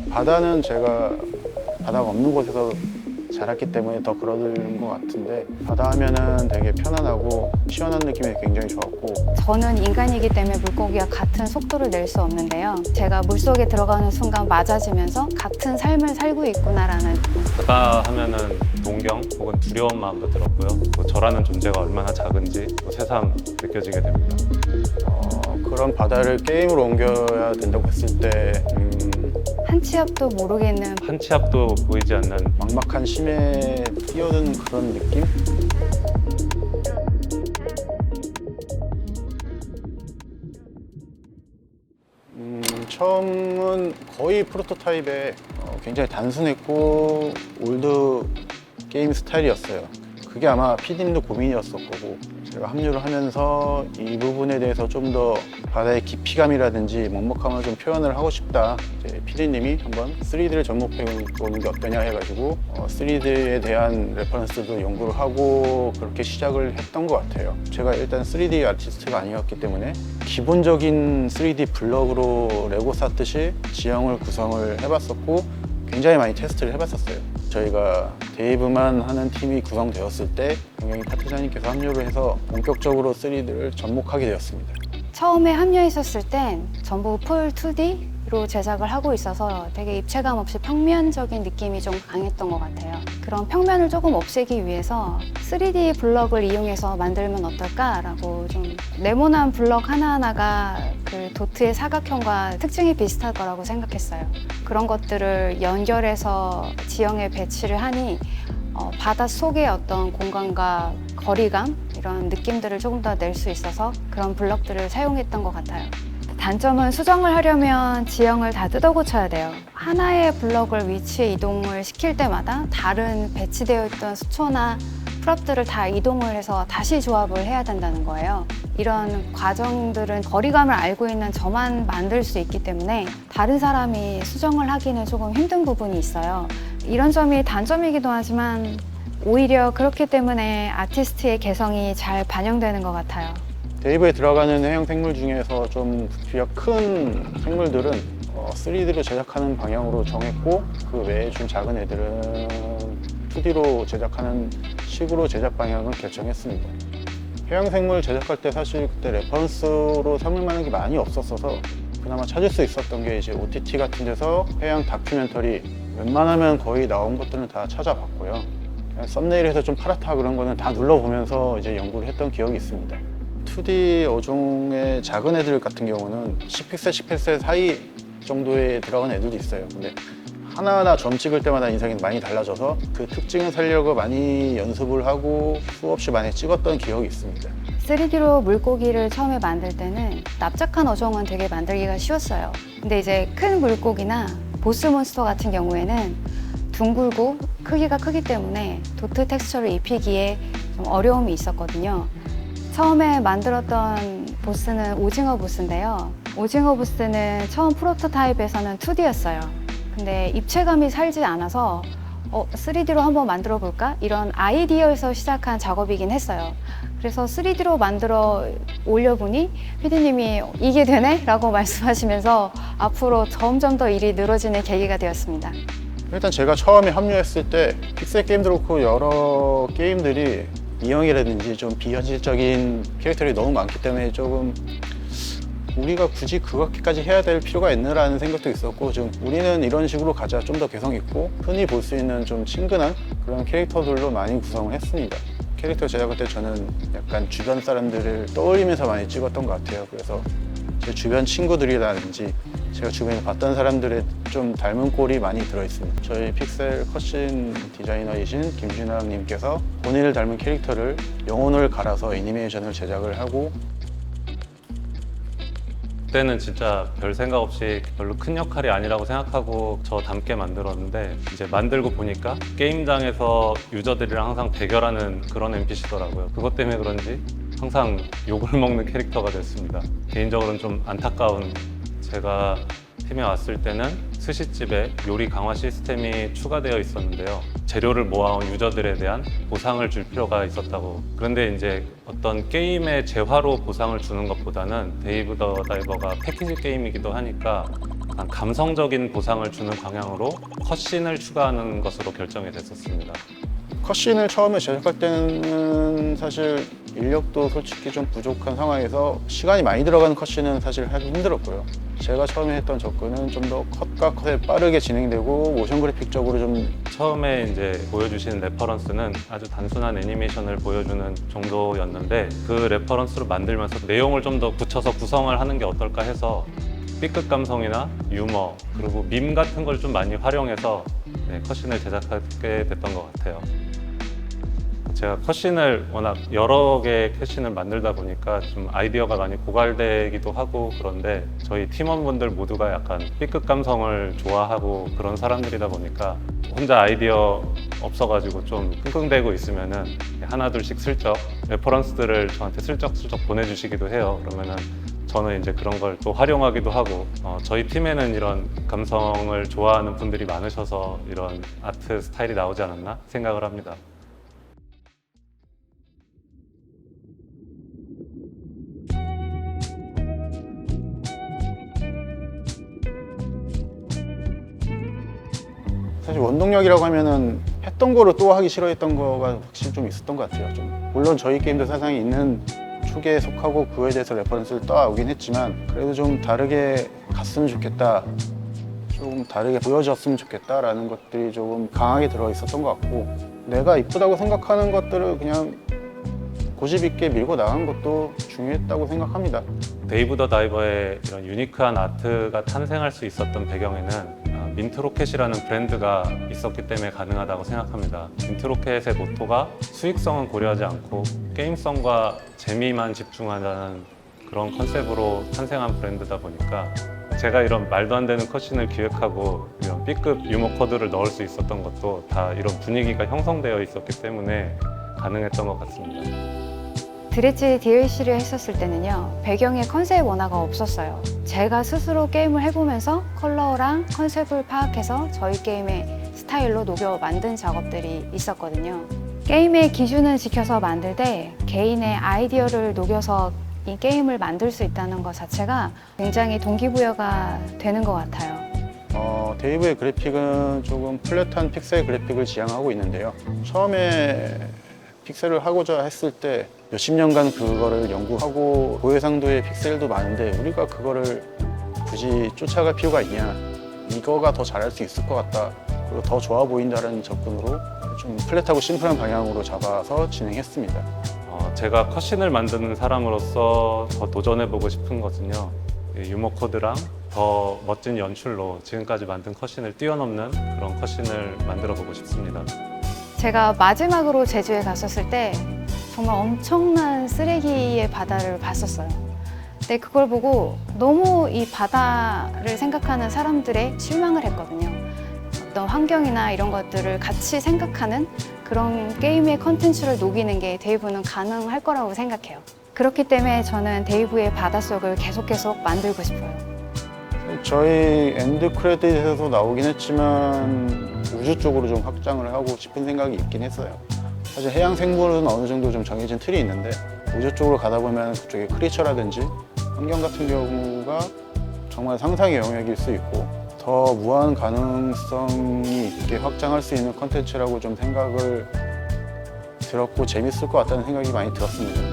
바다는 제가 바다가 없는 곳에서 자랐기 때문에 더 그러는 것 같은데, 바다 하면은 되게 편안하고 시원한 느낌이 굉장히 좋았고. 저는 인간이기 때문에 물고기와 같은 속도를 낼 수 없는데요. 제가 물속에 들어가는 순간 맞아지면서 같은 삶을 살고 있구나라는. 바다 하면은 동경 혹은 두려운 마음도 들었고요. 뭐 저라는 존재가 얼마나 작은지 새삼 느껴지게 됩니다. 그런 바다를 게임으로 옮겨야 된다고 했을 때 한 치 앞도 모르겠는 한 치 앞도 보이지 않는 막막한 심해에 뛰어드는 그런 느낌? 처음은 거의 프로토타입에 굉장히 단순했고 올드 게임 스타일이었어요. 그게 아마 PD님도 고민이었을 거고, 제가 합류를 하면서 이 부분에 대해서 좀 더 바다의 깊이감이라든지 먹먹함을 좀 표현을 하고 싶다. PD님이 한번 3D를 접목해 보는 게 어떠냐 해가지고 3D에 대한 레퍼런스도 연구를 하고 그렇게 시작을 했던 것 같아요. 제가 일단 3D 아티스트가 아니었기 때문에 기본적인 3D 블럭으로 레고 쌓듯이 지형을 구성을 해봤었고, 굉장히 많이 테스트를 해봤었어요. 저희가 데이브만 하는 팀이 구성되었을 때 굉장히 파트장님께서 합류를 해서 본격적으로 3D를 접목하게 되었습니다. 처음에 합류했었을 땐 전부 풀 2D로 제작을 하고 있어서 되게 입체감 없이 평면적인 느낌이 좀 강했던 것 같아요. 그런 평면을 조금 없애기 위해서 3D 블럭을 이용해서 만들면 어떨까라고, 좀 네모난 블럭 하나하나가 그 도트의 사각형과 특징이 비슷할 거라고 생각했어요. 그런 것들을 연결해서 지형에 배치를 하니 바다 속의 어떤 공간과 거리감, 이런 느낌들을 조금 더 낼 수 있어서 그런 블럭들을 사용했던 것 같아요. 단점은 수정을 하려면 지형을 다 뜯어 고쳐야 돼요. 하나의 블럭을 위치에 이동을 시킬 때마다 다른 배치되어 있던 수초나 프롭들을 다 이동을 해서 다시 조합을 해야 된다는 거예요. 이런 과정들은 거리감을 알고 있는 저만 만들 수 있기 때문에 다른 사람이 수정을 하기는 조금 힘든 부분이 있어요. 이런 점이 단점이기도 하지만 오히려 그렇기 때문에 아티스트의 개성이 잘 반영되는 것 같아요. 데이브에 들어가는 해양 생물 중에서 좀 부피가 큰 생물들은 3D로 제작하는 방향으로 정했고, 그 외에 좀 작은 애들은 2D로 제작하는 식으로 제작 방향을 결정했습니다. 해양 생물 제작할 때 사실 그때 레퍼런스로 삼을 만한 게 많이 없었어서 그나마 찾을 수 있었던 게 이제 OTT 같은 데서 해양 다큐멘터리, 웬만하면 거의 나온 것들은 다 찾아봤고요. 그냥 썸네일에서 좀 파랗다 그런 거는 다 눌러보면서 이제 연구를 했던 기억이 있습니다. 2D 어종의 작은 애들 같은 경우는 10픽셀, 10픽셀 사이 정도에 들어간 애들도 있어요. 근데 하나하나 점 찍을 때마다 인상이 많이 달라져서 그 특징을 살려고 많이 연습을 하고 수없이 많이 찍었던 기억이 있습니다. 3D로 물고기를 처음에 만들 때는 납작한 어종은 되게 만들기가 쉬웠어요. 근데 이제 큰 물고기나 보스 몬스터 같은 경우에는 둥글고 크기가 크기 때문에 도트 텍스처를 입히기에 좀 어려움이 있었거든요. 처음에 만들었던 보스는 오징어 보스인데요. 오징어 보스는 처음 프로토타입에서는 2D였어요. 근데 입체감이 살지 않아서 3D로 한번 만들어 볼까? 이런 아이디어에서 시작한 작업이긴 했어요. 그래서 3D로 만들어 올려보니 PD님이 이게 되네? 라고 말씀하시면서 앞으로 점점 더 일이 늘어지는 계기가 되었습니다. 일단 제가 처음에 합류했을 때 픽셀 게임도 그렇고 여러 게임들이 이형이라든지 좀 비현실적인 캐릭터들이 너무 많기 때문에 조금 우리가 굳이 그렇게까지 해야 될 필요가 있나라는 생각도 있었고, 좀 우리는 이런 식으로 가자, 좀 더 개성 있고 흔히 볼 수 있는 좀 친근한 그런 캐릭터들로 많이 구성을 했습니다. 캐릭터 제작할 때 저는 약간 주변 사람들을 떠올리면서 많이 찍었던 것 같아요. 그래서 제 주변 친구들이라든지 제가 주변에 봤던 사람들의 좀 닮은 꼴이 많이 들어있습니다. 저희 픽셀 컷신 디자이너이신 김준학 님께서 본인을 닮은 캐릭터를 영혼을 갈아서 애니메이션을 제작을 하고, 그때는 진짜 별 생각 없이 별로 큰 역할이 아니라고 생각하고 저 닮게 만들었는데, 이제 만들고 보니까 게임장에서 유저들이랑 항상 대결하는 그런 NPC더라고요. 그것 때문에 그런지 항상 욕을 먹는 캐릭터가 됐습니다. 개인적으로는 좀 안타까운, 제가 팀에 왔을 때는 스시집에 요리 강화 시스템이 추가되어 있었는데요. 재료를 모아온 유저들에 대한 보상을 줄 필요가 있었다고. 그런데 이제 어떤 게임의 재화로 보상을 주는 것보다는 데이브 더 다이버가 패키지 게임이기도 하니까 약간 감성적인 보상을 주는 방향으로 컷신을 추가하는 것으로 결정이 됐었습니다. 컷신을 처음에 제작할 때는 사실 인력도 솔직히 좀 부족한 상황에서 시간이 많이 들어가는 컷신은 사실 하기 힘들었고요. 제가 처음에 했던 접근은 좀 더 컷과 컷에 빠르게 진행되고 모션 그래픽적으로 좀 처음에 이제 보여주신 레퍼런스는 아주 단순한 애니메이션을 보여주는 정도였는데 그 레퍼런스로 만들면서 내용을 좀 더 붙여서 구성을 하는 게 어떨까 해서 B급 감성이나 유머 그리고 밈 같은 걸 좀 많이 활용해서 컷신을 제작하게 됐던 것 같아요. 제가 컷신을 워낙 여러 개의 컷신을 만들다 보니까 좀 아이디어가 많이 고갈되기도 하고 그런데 저희 팀원분들 모두가 약간 B급 감성을 좋아하고 그런 사람들이다 보니까 혼자 아이디어 없어가지고 좀 끙끙대고 있으면은 하나둘씩 슬쩍 레퍼런스들을 저한테 슬쩍슬쩍 보내주시기도 해요. 그러면은 저는 이제 그런 걸 또 활용하기도 하고 저희 팀에는 이런 감성을 좋아하는 분들이 많으셔서 이런 아트 스타일이 나오지 않았나 생각을 합니다. 사실 원동력이라고 하면은 했던 거를 또 하기 싫어했던 거가 확실히 좀 있었던 것 같아요. 좀 물론 저희 게임도 사상이 있는 축에 속하고 그거에 대해서 레퍼런스를 떠오긴 했지만 그래도 좀 다르게 갔으면 좋겠다, 조금 다르게 보여졌으면 좋겠다라는 것들이 조금 강하게 들어 있었던 것 같고 내가 이쁘다고 생각하는 것들을 그냥 고집 있게 밀고 나간 것도 중요했다고 생각합니다. 데이브 더 다이버의 이런 유니크한 아트가 탄생할 수 있었던 배경에는 민트로켓이라는 브랜드가 있었기 때문에 가능하다고 생각합니다. 민트로켓의 모토가 수익성은 고려하지 않고 게임성과 재미만 집중하자는 그런 컨셉으로 탄생한 브랜드다 보니까 제가 이런 말도 안 되는 컷신을 기획하고 이런 B급 유머 코드를 넣을 수 있었던 것도 다 이런 분위기가 형성되어 있었기 때문에 가능했던 것 같습니다. 드레치 DLC를 했었을 때는요, 배경에 컨셉 원화가 없었어요. 제가 스스로 게임을 해보면서 컬러랑 컨셉을 파악해서 저희 게임의 스타일로 녹여 만든 작업들이 있었거든요. 게임의 기준을 지켜서 만들 때 개인의 아이디어를 녹여서 이 게임을 만들 수 있다는 것 자체가 굉장히 동기부여가 되는 것 같아요. 데이브의 그래픽은 조금 플랫한 픽셀 그래픽을 지향하고 있는데요. 처음에 픽셀을 하고자 했을 때 몇십 년간 그거를 연구하고 고해상도의 픽셀도 많은데 우리가 그거를 굳이 쫓아갈 필요가 있냐, 이거가 더 잘할 수 있을 것 같다, 그리고 더 좋아 보인다는 접근으로 좀 플랫하고 심플한 방향으로 잡아서 진행했습니다. 제가 컷신을 만드는 사람으로서 더 도전해보고 싶은 것은요, 이 유머 코드랑 더 멋진 연출로 지금까지 만든 컷신을 뛰어넘는 그런 컷신을 만들어보고 싶습니다. 제가 마지막으로 제주에 갔었을 때 정말 엄청난 쓰레기의 바다를 봤었어요. 근데 그걸 보고 너무 이 바다를 생각하는 사람들의 실망을 했거든요. 어떤 환경이나 이런 것들을 같이 생각하는 그런 게임의 컨텐츠를 녹이는 게 데이브는 가능할 거라고 생각해요. 그렇기 때문에 저는 데이브의 바닷속을 계속 만들고 싶어요. 저희 엔드 크레딧에서 나오긴 했지만 우주 쪽으로 좀 확장을 하고 싶은 생각이 있긴 했어요. 사실 해양 생물은 어느 정도 좀 정해진 틀이 있는데 우주 쪽으로 가다 보면 그쪽에 크리처라든지 환경 같은 경우가 정말 상상의 영역일 수 있고 더 무한 가능성이 있게 확장할 수 있는 컨텐츠라고 좀 생각을 들었고 재밌을 것 같다는 생각이 많이 들었습니다.